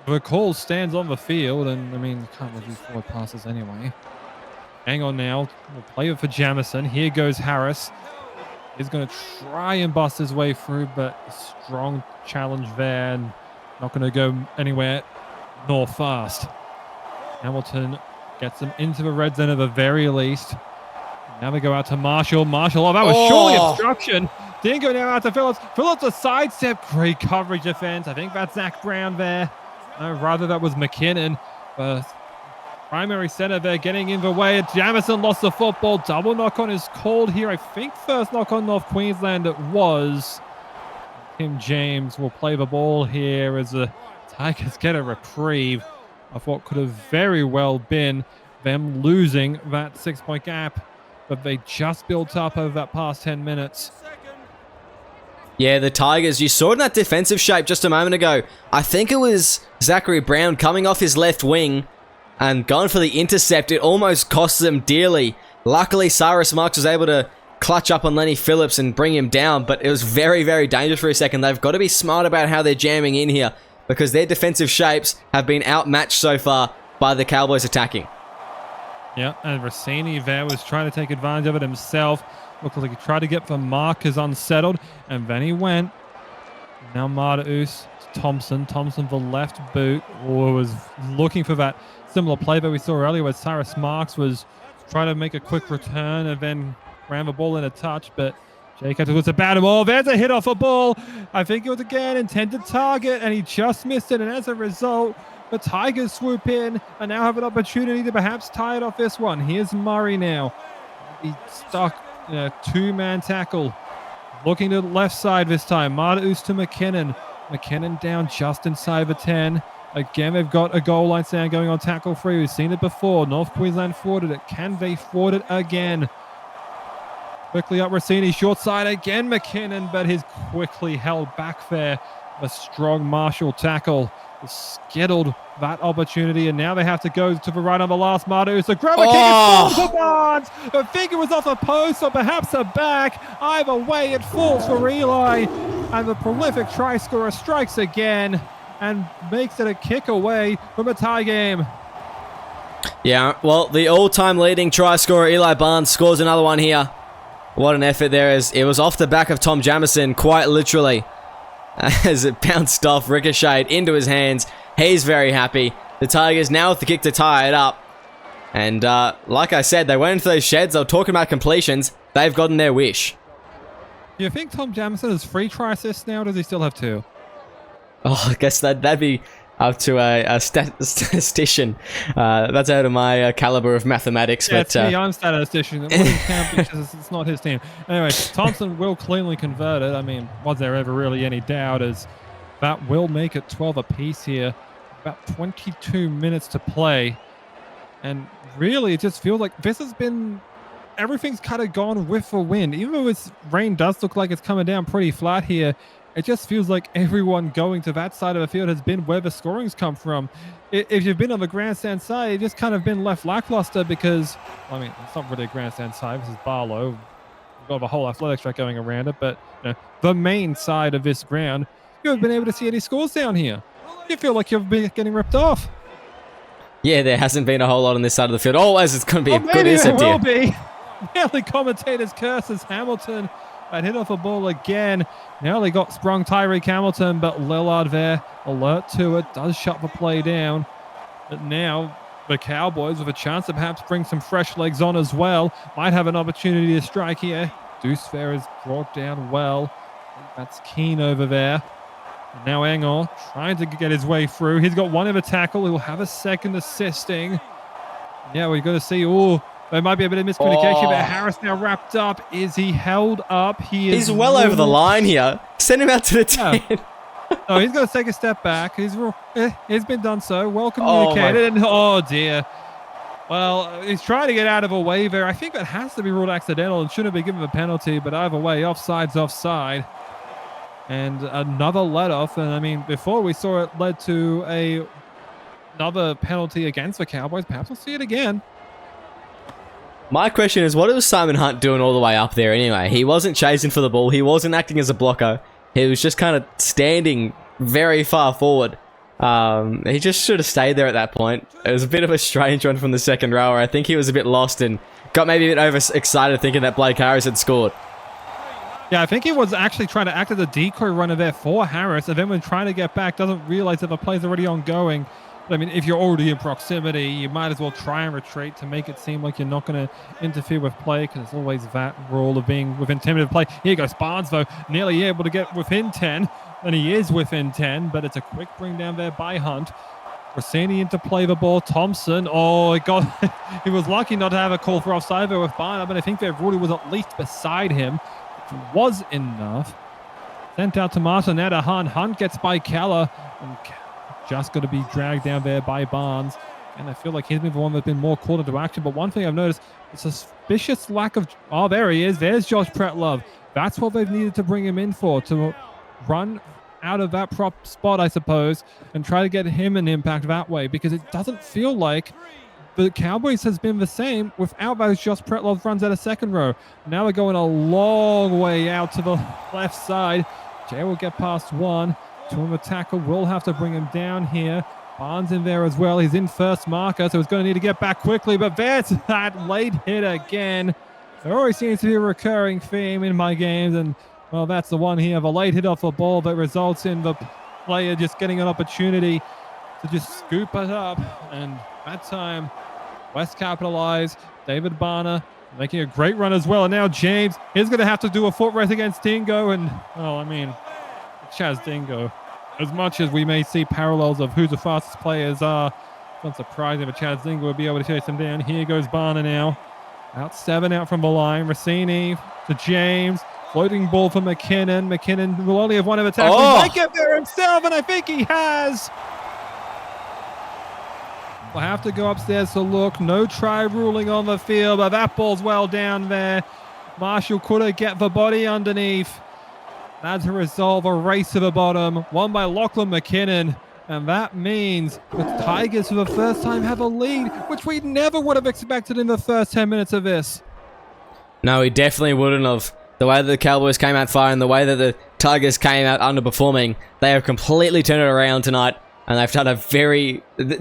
The call stands on the field, and I mean, you can't really do forward passes anyway. Hang on now. We'll play it for Jamison. Here goes Harris. He's going to try and bust his way through, but a strong challenge there, and not going to go anywhere nor fast. Hamilton gets him into the red zone at the very least. Now they go out to Marshall. Marshall, oh, that was surely obstruction. Dingo now out to Phillips. Phillips a sidestep. Great coverage defense. I think that's Zach Brown there. No, rather that was McKinnon. Primary center there getting in the way. Jamison lost the football. Double knock on is called here. I think first knock on North Queensland it was. Tim James will play the ball here as the Tigers get a reprieve of what could have very well been them losing that 6-point gap that they just built up over that past 10 minutes. Yeah, the Tigers, you saw it in that defensive shape just a moment ago. I think it was Zachary Brown coming off his left wing and going for the intercept. It almost cost them dearly. Luckily, Cyrus Marks was able to clutch up on Lenny Phillips and bring him down, but it was very, very dangerous for a second. They've got to be smart about how they're jamming in here because their defensive shapes have been outmatched so far by the Cowboys attacking. Yeah, and Rossini there was trying to take advantage of it himself. Looked like he tried to get the markers unsettled, and then he went. Now Mata'us to Thompson. Thompson the left boot, or was looking for that similar play that we saw earlier where Cyrus Marks was trying to make a quick return and then ran the ball in a touch, but Jacobs was about him. Oh, there's a hit off a ball. I think it was again intended target, and he just missed it. And as a result, the Tigers swoop in and now have an opportunity to perhaps tie it off this one. Here's Murray now. He's stuck in a two-man tackle. Looking to the left side this time. Martaus to McKinnon. McKinnon down just inside the 10. Again, they've got a goal line stand going on tackle 3. We've seen it before. North Queensland forwarded it. Can they forward it again? Quickly up Rossini, short side again, McKinnon, but he's quickly held back there. A strong Marshall tackle skittled that opportunity, and now they have to go to the right on the last. Martaus, the grabber kick, it falls for Barnes. I think it was off a post or perhaps a back. Either way, it falls for Eli, and the prolific try scorer strikes again and makes it a kick away from a tie game. Yeah, well, the all-time leading try scorer Eli Barnes scores another one here. What an effort there is. It was off the back of Tom Jamison, quite literally, as it bounced off, ricocheted into his hands. He's very happy. The Tigers now with the kick to tie it up. And like I said, they went into those sheds. They were talking about completions. They've gotten their wish. Do you think Tom Jamison has 3 try assists now, or does he still have 2? Oh, I guess that'd be up to a statistician. That's out of my caliber of mathematics. Yeah, but it's me. I'm statistician. It wouldn't count because it's not his team. Anyway, Thompson will cleanly convert it. I mean, was there ever really any doubt? As that will make it 12 apiece here. About 22 minutes to play. And really, it just feels like this has been... Everything's kind of gone with the wind. Even though this rain does look like it's coming down pretty flat here, it just feels like everyone going to that side of the field has been where the scoring's come from. If you've been on the grandstand side, it's just kind of been left lackluster because, I mean, it's not really a grandstand side. This is Barlow. We've got a whole athletics track going around it, but you know, the main side of this ground, you haven't been able to see any scores down here. You feel like you've been getting ripped off. Yeah, there hasn't been a whole lot on this side of the field. Always it's going to be a good intercept here. Maybe it will be. Nearly commentators curses Hamilton. That hit off a ball again. Nearly got sprung Tyreek Hamilton, but Lillard there, alert to it, does shut the play down. But now the Cowboys with a chance to perhaps bring some fresh legs on as well. Might have an opportunity to strike here. Deuce Fair is brought down well. That's Keane over there. And now Engel trying to get his way through. He's got one of a tackle. He will have a second assisting. Yeah, we've got to see. Oh, there might be a bit of miscommunication, but Harris now wrapped up. Is he held up? He's well over the line here. Send him out to the 10. No, he's got to take a step back. He's been done so. Well communicated. And oh, dear. Well, he's trying to get out of a waiver. I think that has to be ruled accidental and shouldn't be given a penalty, but either way, offside's offside. And another let-off. And, I mean, before we saw it led to another penalty against the Cowboys. Perhaps we'll see it again. My question is, what was Simon Hunt doing all the way up there anyway? He wasn't chasing for the ball. He wasn't acting as a blocker. He was just kind of standing very far forward. He just should have stayed there at that point. It was a bit of a strange one from the second rower. I think he was a bit lost and got maybe a bit overexcited thinking that Blake Harris had scored. Yeah, I think he was actually trying to act as a decoy runner there for Harris, and then when trying to get back, doesn't realize that the play's already ongoing. I mean, if you're already in proximity, you might as well try and retreat to make it seem like you're not going to interfere with play, because it's always that rule of being within 10 minutes of play. Here goes Barnes, though, nearly able to get within 10, and he is within 10, but it's a quick bring down there by Hunt. Rossini in to play the ball. Thompson, he was lucky not to have a call for offside there with Barnes, but I think that Rudy was at least beside him, which was enough. Sent out to Martin, now to Hunt. Hunt gets by Keller, and just got to be dragged down there by Barnes. And I feel like he's been the one that's been more called into action. But one thing I've noticed, a suspicious lack of... Oh, there he is. There's Josh Pretlove. That's what they've needed to bring him in for, to run out of that prop spot, I suppose, and try to get him an impact that way, because it doesn't feel like the Cowboys has been the same without those Josh Pretlove runs out of second row. Now we're going a long way out to the left side. Jay will get past one. Two of the tackle will have to bring him down here. Barnes in there as well. He's in first marker, so he's going to need to get back quickly. But there's that late hit again. There always seems to be a recurring theme in my games. And, well, that's the one here. The late hit off a ball that results in the player just getting an opportunity to just scoop it up. And that time, West capitalized. David Barner making a great run as well. And now James is going to have to do a foot race against Dingo. And, oh, I mean, Chaz Dingo. As much as we may see parallels of who the fastest players are, it's not surprising if Chaz Dingo will be able to chase them down. Here goes Barner now. Out 7 out from the line. Rossini to James. Floating ball for McKinnon. McKinnon will only have one of attacks. He might get there himself, and I think he has. We'll have to go upstairs to look. No try ruling on the field, but that ball's well down there. Marshall couldn't get the body underneath. That's a result of a race to the bottom, won by Lachlan McKinnon. And that means the Tigers for the first time have a lead, which we never would have expected in the first 10 minutes of this. No, we definitely wouldn't have. The way that the Cowboys came out firing, the way that the Tigers came out underperforming, they have completely turned it around tonight. And they've done they've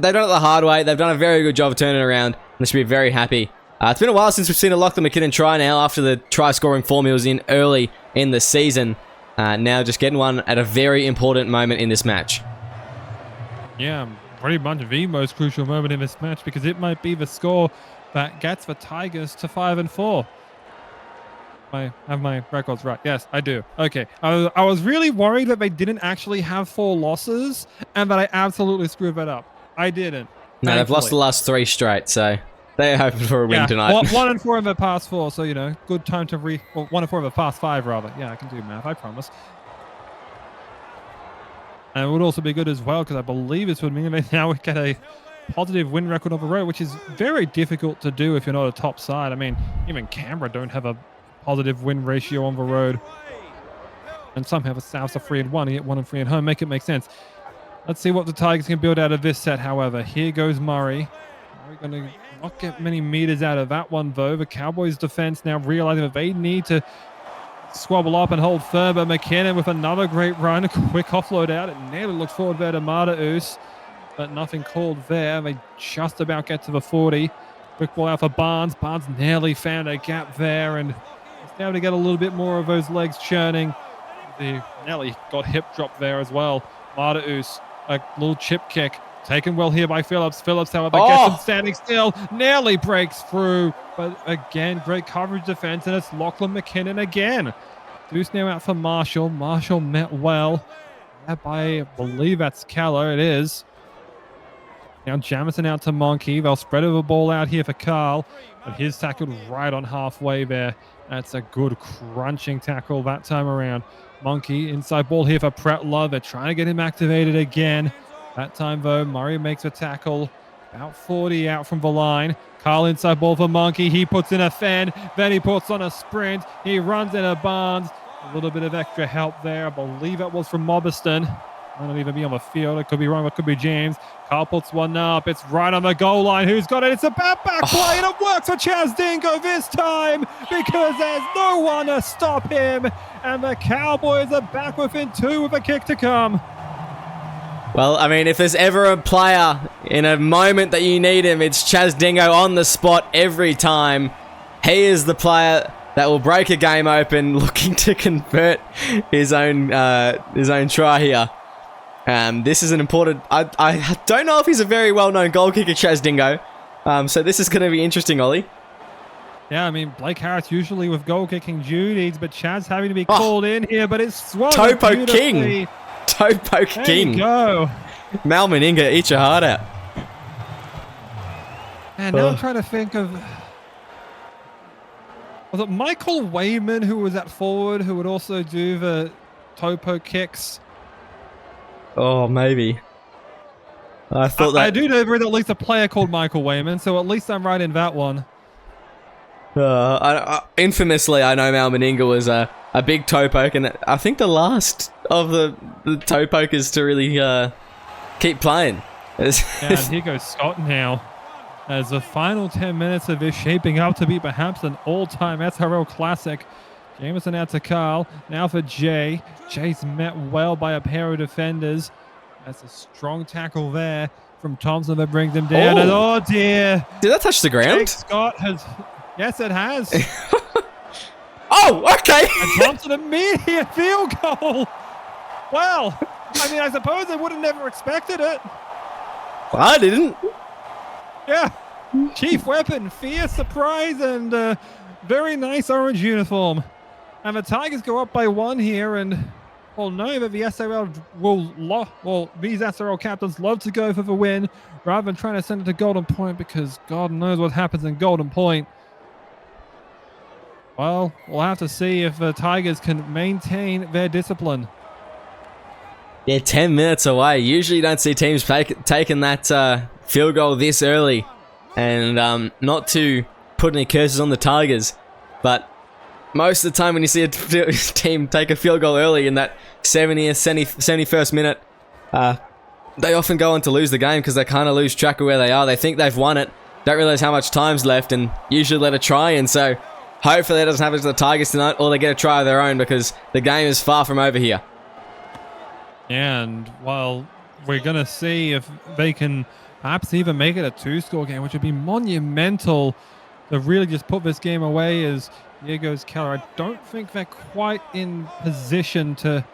done it the hard way. They've done a very good job of turning it around. And they should be very happy. It's been a while since we've seen a Lachlan McKinnon try now after the try-scoring form he was in early in the season. Now just getting one at a very important moment in this match. Yeah, pretty much the most crucial moment in this match because it might be the score that gets the Tigers to 5-4. I have my records right. Yes, I do. Okay. I was really worried that they didn't actually have 4 losses and that I absolutely screwed that up. I didn't. No, they've lost the last 3 straight, so they're hoping for a win tonight. 1-4 in the past 4, so, you know, good time to 1-4 in the past 5, rather. Yeah, I can do math, I promise. And it would also be good as well because I believe this would mean they now get a positive win record on the road, which is very difficult to do if you're not a top side. I mean, even Canberra don't have a positive win ratio on the road. And some have a South of 3-1, you get 1-3 at home. Make it make sense. Let's see what the Tigers can build out of this set, however. Here goes Murray. We're going to not get many meters out of that one, though. The Cowboys' defense now realizing that they need to squabble up and hold firm, but McKinnon with another great run. A quick offload out. It nearly looked forward there to Martaus, but nothing called there. They just about get to the 40. Quick ball out for Barnes. Barnes nearly found a gap there, and he's able to get a little bit more of those legs churning. They nearly got hip drop there as well. Martaus, a little chip kick. Taken well here by Phillips. Phillips, however, gets him standing still. Nearly breaks through. But again, great coverage defense. And it's Lachlan McKinnon again. Deuce now out for Marshall. Marshall met well. I believe that's Keller. It is. Now Jamison out to Monkey. They'll spread the ball out here for Carl. But he's tackled right on halfway there. That's a good crunching tackle that time around. Monkey, inside ball here for Pretlow. They're trying to get him activated again. That time, though, Murray makes a tackle. About 40 out from the line. Carl inside ball for Monkey. He puts in a fend. Then he puts on a sprint. He runs into Barnes. A little bit of extra help there. I believe it was from Mobiston. Might not even be on the field. It could be wrong. It could be James. Carl puts one up. It's right on the goal line. Who's got it? It's a back play, and it works for Chaz Dingo this time because there's no one to stop him. And the Cowboys are back within 2 with a kick to come. Well, I mean, if there's ever a player in a moment that you need him, it's Chaz Dingo on the spot every time. He is the player that will break a game open, looking to convert his own try here. This is an important... I don't know if he's a very well-known goal kicker, Chaz Dingo. So this is going to be interesting, Ollie. Yeah, I mean, Blake Harris usually with goal-kicking duties, but Chaz having to be called in here, but it's swung Topo King. Topo King. There you go. Mal Meninga, eat your heart out. And now I'm trying to think of... Was it Michael Wayman who was at forward who would also do the Topo kicks? Oh, maybe. I thought that... I do know there's at least a player called Michael Wayman, so at least I'm right in that one. Infamously, I know Mal Meninga was a big toe poke, and I think the last of the toe pokers to really keep playing. And here goes Scott now. As the final 10 minutes of this shaping up to be perhaps an all-time SRL classic. Jameson out to Carl. Now for Jay. Jay's met well by a pair of defenders. That's a strong tackle there from Thompson that brings him down. And oh dear. Did that touch the ground? Jake Scott has... Yes, it has. Oh, okay. And Thompson immediate field goal. Well, I mean, I suppose I would have never expected it. Well, I didn't. Yeah. Chief weapon, fierce surprise, and very nice orange uniform. And the Tigers go up by 1 here, and well, no, that the SRL these SRL captains love to go for the win rather than trying to send it to Golden Point, because God knows what happens in Golden Point. Well, we'll have to see if the Tigers can maintain their discipline. Yeah, 10 minutes away. Usually you don't see teams taking that field goal this early. And not to put any curses on the Tigers, but most of the time when you see a team take a field goal early in that 71st minute, they often go on to lose the game because they kind of lose track of where they are. They think they've won it, don't realize how much time's left, and usually let it try. And so hopefully that doesn't happen to the Tigers tonight, or they get a try of their own, because the game is far from over here. And, well, we're going to see if they can perhaps even make it a 2-score game, which would be monumental to really just put this game away. As here goes Keller. I don't think they're quite in position to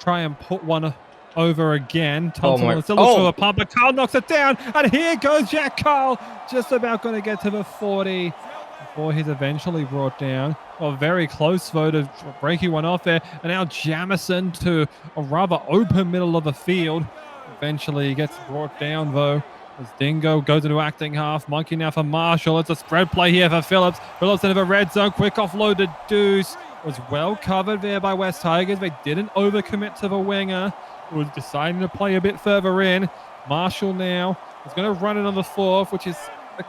try and put one over again. Thompson still looks for the pump, but Carl knocks it down. And here goes Jack Carl, just about going to get to the 40 before he's eventually brought down. Well, very close, though, to breaking one off there. And now Jamison to a rather open middle of the field. Eventually he gets brought down, though, as Dingo goes into acting half. Monkey now for Marshall. It's a spread play here for Phillips. Phillips into the red zone. Quick offload to Deuce. Was well covered there by West Tigers. They didn't overcommit to the winger, who was deciding to play a bit further in. Marshall now is going to run it on the 4th, which is a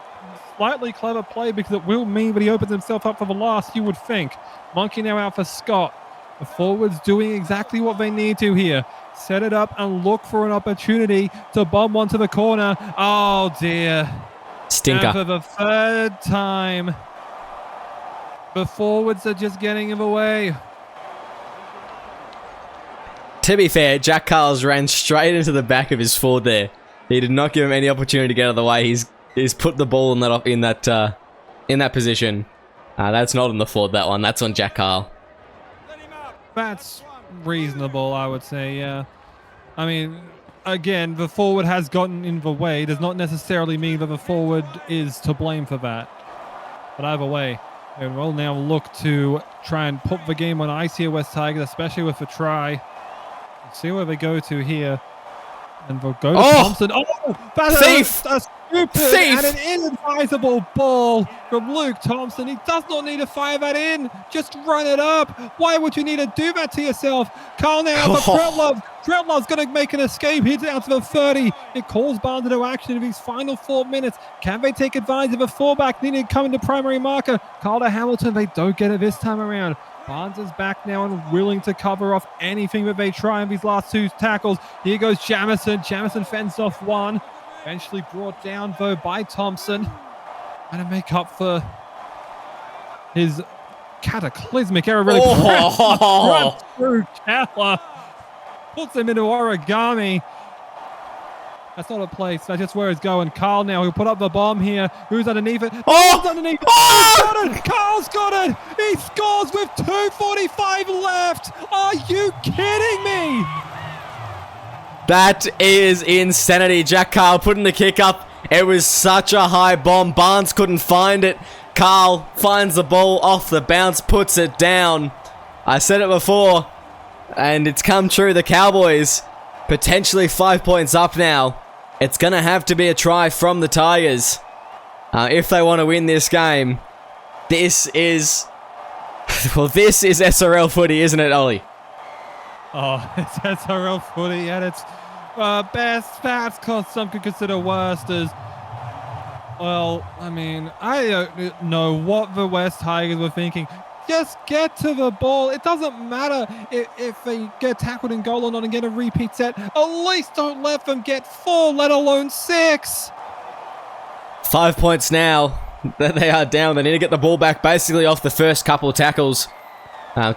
slightly clever play because it will mean that he opens himself up for the last, you would think. Monkey now out for Scott. The forwards doing exactly what they need to here. Set it up and look for an opportunity to bomb one to the corner. Oh, dear. Stinker. And for the 3rd time, the forwards are just getting in the way. To be fair, Jack Carls ran straight into the back of his forward there. He did not give him any opportunity to get out of the way. He's put the ball in that position. That's not on the forward, that one. That's on Jack Carl. That's reasonable, I would say, yeah. I mean, again, the forward has gotten in the way. Does not necessarily mean that the forward is to blame for that. But either way, they will now look to try and put the game on ice here, West Tigers, especially with the try. We'll see where they go to here. And they'll go to Thompson. Oh, that's a stupid and an inadvisable ball from Luke Thompson. He does not need to fire that in. Just run it up. Why would you need to do that to yourself? Carl now for Tretlov's going to make an escape. He's down to the 30. It calls Barnes into action in these final 4 minutes. Can they take advantage of a fallback needed to come into primary marker? Carl to Hamilton. They don't get it this time around. Barnes is back now and willing to cover off anything that they try in these last 2 tackles. Here goes Jamison. Jamison fends off one. Eventually brought down, though, by Thompson. And to make up for his cataclysmic error, really runs through Keller. Puts him into origami. That's not a place. That's just where it's going. Carl now, he'll put up the bomb here. Who's underneath it? Who's underneath it? Got it! Carl's got it! He scores with 2:45 left! Are you kidding me? That is insanity. Jack Carl putting the kick up. It was such a high bomb. Barnes couldn't find it. Carl finds the ball off the bounce, puts it down. I said it before, and it's come true. The Cowboys potentially 5 points up now. It's going to have to be a try from the Tigers if they want to win this game. This is SRL footy, isn't it, Ollie? Oh, it's SRL footy at its best. That's some could consider worst. Well, I mean, I don't know what the West Tigers were thinking. Just get to the ball. It doesn't matter if they get tackled in goal or not and get a repeat set. At least don't let them get 4, let alone 6. 5 points now that they are down. They need to get the ball back basically off the first couple of tackles.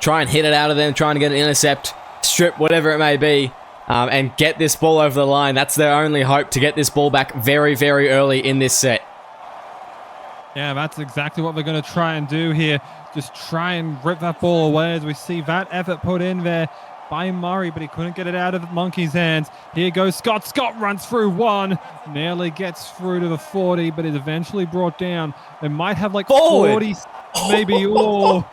Try and hit it out of them, trying to get an intercept, strip, whatever it may be, and get this ball over the line. That's their only hope, to get this ball back very, very early in this set. Yeah, that's exactly what they're going to try and do here. Just try and rip that ball away as we see that effort put in there. by Murray, but he couldn't get it out of Monkey's hands. Here goes Scott. Scott runs through one. Nearly gets through to the 40, but is eventually brought down. They might have like Forward. 40, maybe. Oh,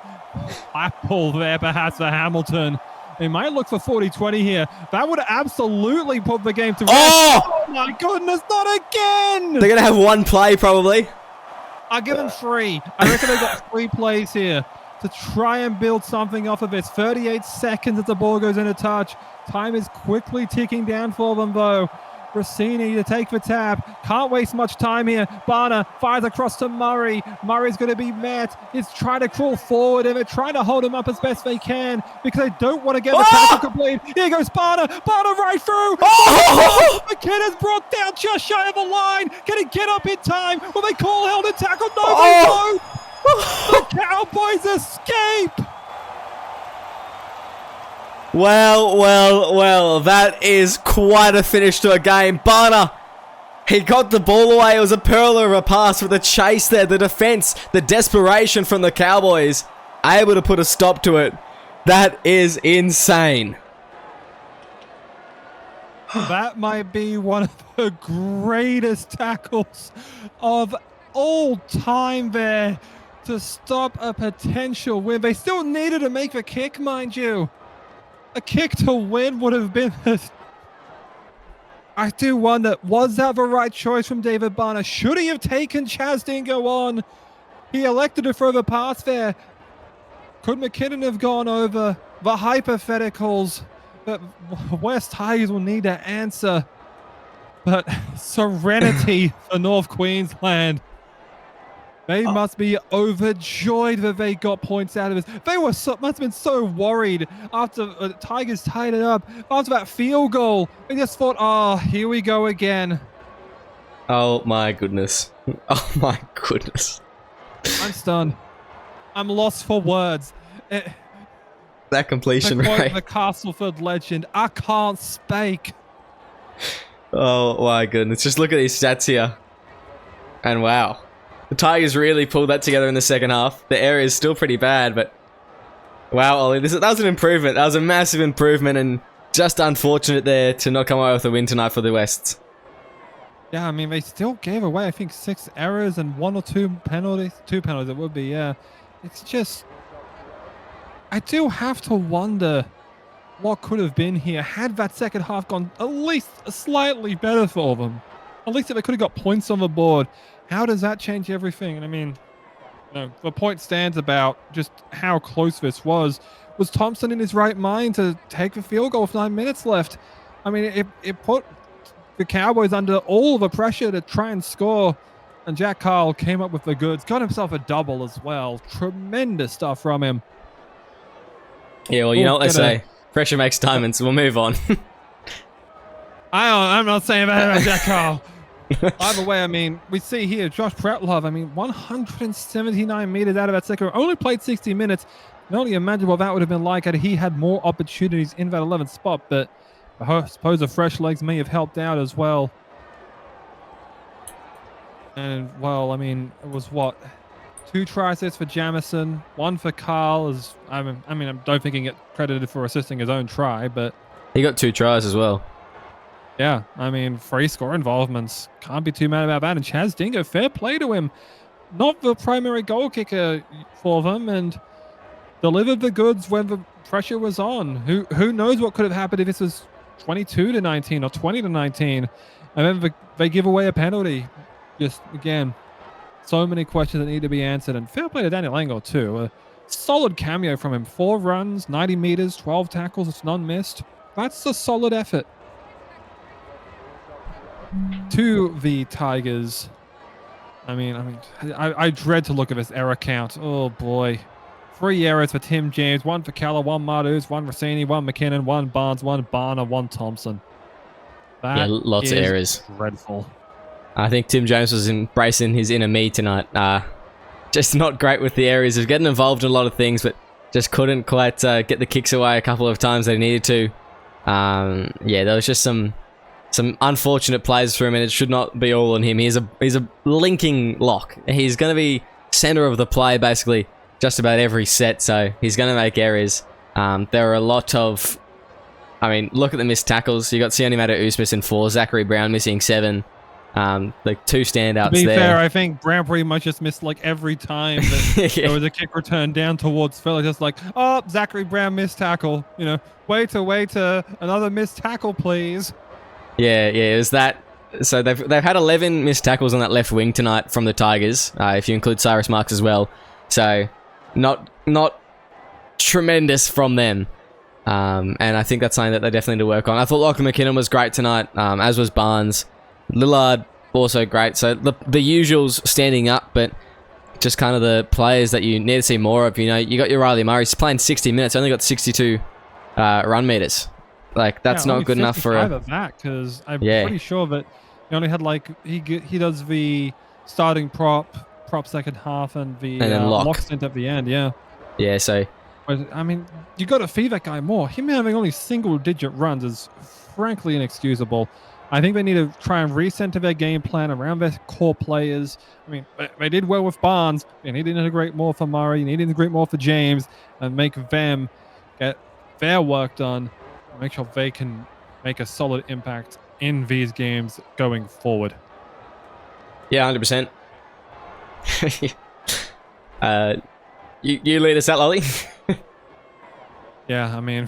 apple there perhaps for Hamilton. They might look for 40-20 here. That would absolutely put the game to rest. Oh! Oh my goodness, not again! They're going to have one play probably. I'll give them 3. I reckon they got 3 plays here to try and build something off of this. 38 seconds as the ball goes into touch. Time is quickly ticking down for them, though. Rossini to take the tap. Can't waste much time here. Barner fires across to Murray. Murray's going to be met. He's trying to crawl forward, and they're trying to hold him up as best they can because they don't want to get the tackle complete. Here goes Barner. Barner right through. Oh! McKinnon's brought down just shy of the line. Can he get up in time? Will they call held and tackle? No, they won't. The Cowboys escape. Well, that is quite a finish to a game. Barner, he got the ball away. It was a pearl of a pass with the chase there, the defense, the desperation from the Cowboys, able to put a stop to it. That is insane. That might be one of the greatest tackles of all time there to stop a potential win. They still needed to make the kick, mind you. A kick to win would have been... I do wonder, was that the right choice from David Barner? Should he have taken Chaz Dingo on? He elected to throw the pass there. Could McKinnon have gone over? The hypotheticals that West Tigers will need to answer. But serenity for North Queensland. They must be overjoyed that they got points out of this. They must have been so worried after the Tigers tied it up. After that field goal, they just thought, oh, here we go again. Oh my goodness. Oh my goodness. I'm stunned. I'm lost for words. That completion rate. The Castleford legend, I can't spake. Oh my goodness. Just look at these stats here. And wow. The Tigers really pulled that together in the second half. The area is still pretty bad, but wow, Ollie, that was an improvement. That was a massive improvement, and just unfortunate there to not come away with a win tonight for the Wests. Yeah, I mean, they still gave away, I think, 6 errors and 1 or 2 penalties. 2 penalties, it would be, yeah. It's just... I do have to wonder what could have been here had that second half gone at least slightly better for them. At least if they could have got points on the board. How does that change everything? And I mean, the point stands about just how close this was. Was Thompson in his right mind to take the field goal with 9 minutes left? I mean, it put the Cowboys under all the pressure to try and score. And Jack Carl came up with the goods. Got himself a double as well. Tremendous stuff from him. Yeah, well, you know what they say. Pressure makes diamonds. We'll move on. I'm not saying that about Jack Carl. Either way, I mean, we see here Josh Pretlove, I mean, 179 meters out of that second. Only played 60 minutes. I can only imagine what that would have been like had he had more opportunities in that 11th spot, but I suppose the fresh legs may have helped out as well. And, well, I mean, it was what? 2 try assists for Jamison, 1 for Carl. I don't think he get credited for assisting his own try, but... He got 2 tries as well. Yeah, I mean, 3 score involvements. Can't be too mad about that. And Chaz Dingo, fair play to him. Not the primary goal kicker for them, and delivered the goods when the pressure was on. Who knows what could have happened if this was 22-19 or 20-19. And then they give away a penalty. Just, again, so many questions that need to be answered. And fair play to Daniel Angle, too. A solid cameo from him. 4 runs, 90 meters, 12 tackles. It's none missed. That's a solid effort. To the Tigers. I dread to look at this error count. Oh boy. 3 errors for Tim James, 1 for Keller, 1 Marduz, 1 Rossini, 1 McKinnon, 1 Barnes, 1 Barner, 1 Thompson. Yeah, lots of errors. Dreadful. I think Tim James was embracing his inner me tonight. Just not great with the errors. He was getting involved in a lot of things, but just couldn't quite get the kicks away a couple of times they needed to. Yeah, there was just some unfortunate plays for him, and it should not be all on him. He's a linking lock. He's going to be center of the play basically just about every set, so he's going to make errors. There are a lot of I mean, look at the missed tackles. You got Sione Mata-Uspas in 4, Zachary Brown missing 7. Like 2 standouts To be there. fair, I think Brown pretty much just missed like every time that Yeah. there was a kick return down towards Philly. Just like, oh, Zachary Brown missed tackle. You know, waiter, another missed tackle, please. Yeah, it was that. So they've had 11 missed tackles on that left wing tonight from the Tigers, if you include Cyrus Marks as well. So not tremendous from them. And I think that's something that they definitely need to work on. I thought Lachlan McKinnon was great tonight, as was Barnes. Lillard also great. So the usuals standing up, but just kind of the players that you need to see more of. You know, you got your Riley Murray. He's playing 60 minutes, only got 62 run meters. Like that's not good enough for of that, because I'm pretty sure that he only had like he does the starting prop second half and the lock stint at the end. Yeah. So but, I mean, you got to feed that guy more. Him having only single-digit runs is frankly inexcusable. I think they need to try and recenter their game plan around their core players. I mean, they did well with Barnes. They need to integrate more for Murray. They need to integrate more for James and make them get their work done. Make sure they can make a solid impact in these games going forward. Yeah, 100%. You lead us out, Lolly. Yeah, I mean,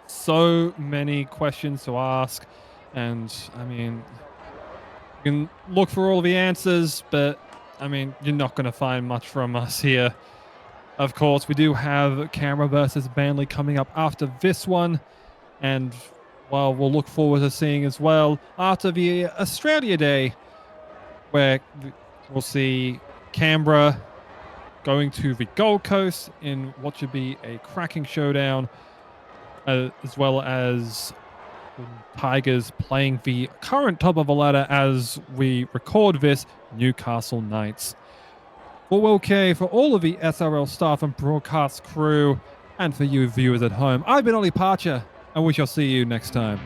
so many questions to ask. And, I mean, you can look for all the answers, but, I mean, you're not going to find much from us here. Of course, we do have Canberra versus Manly coming up after this one. And, well, we'll look forward to seeing as well after the Australia Day, where we'll see Canberra going to the Gold Coast in what should be a cracking showdown, as well as Tigers playing the current top of the ladder as we record this, Newcastle Knights. Well, okay, for all of the SRL staff and broadcast crew, and for you viewers at home, I've been Ollie Parcher, and we shall see you next time.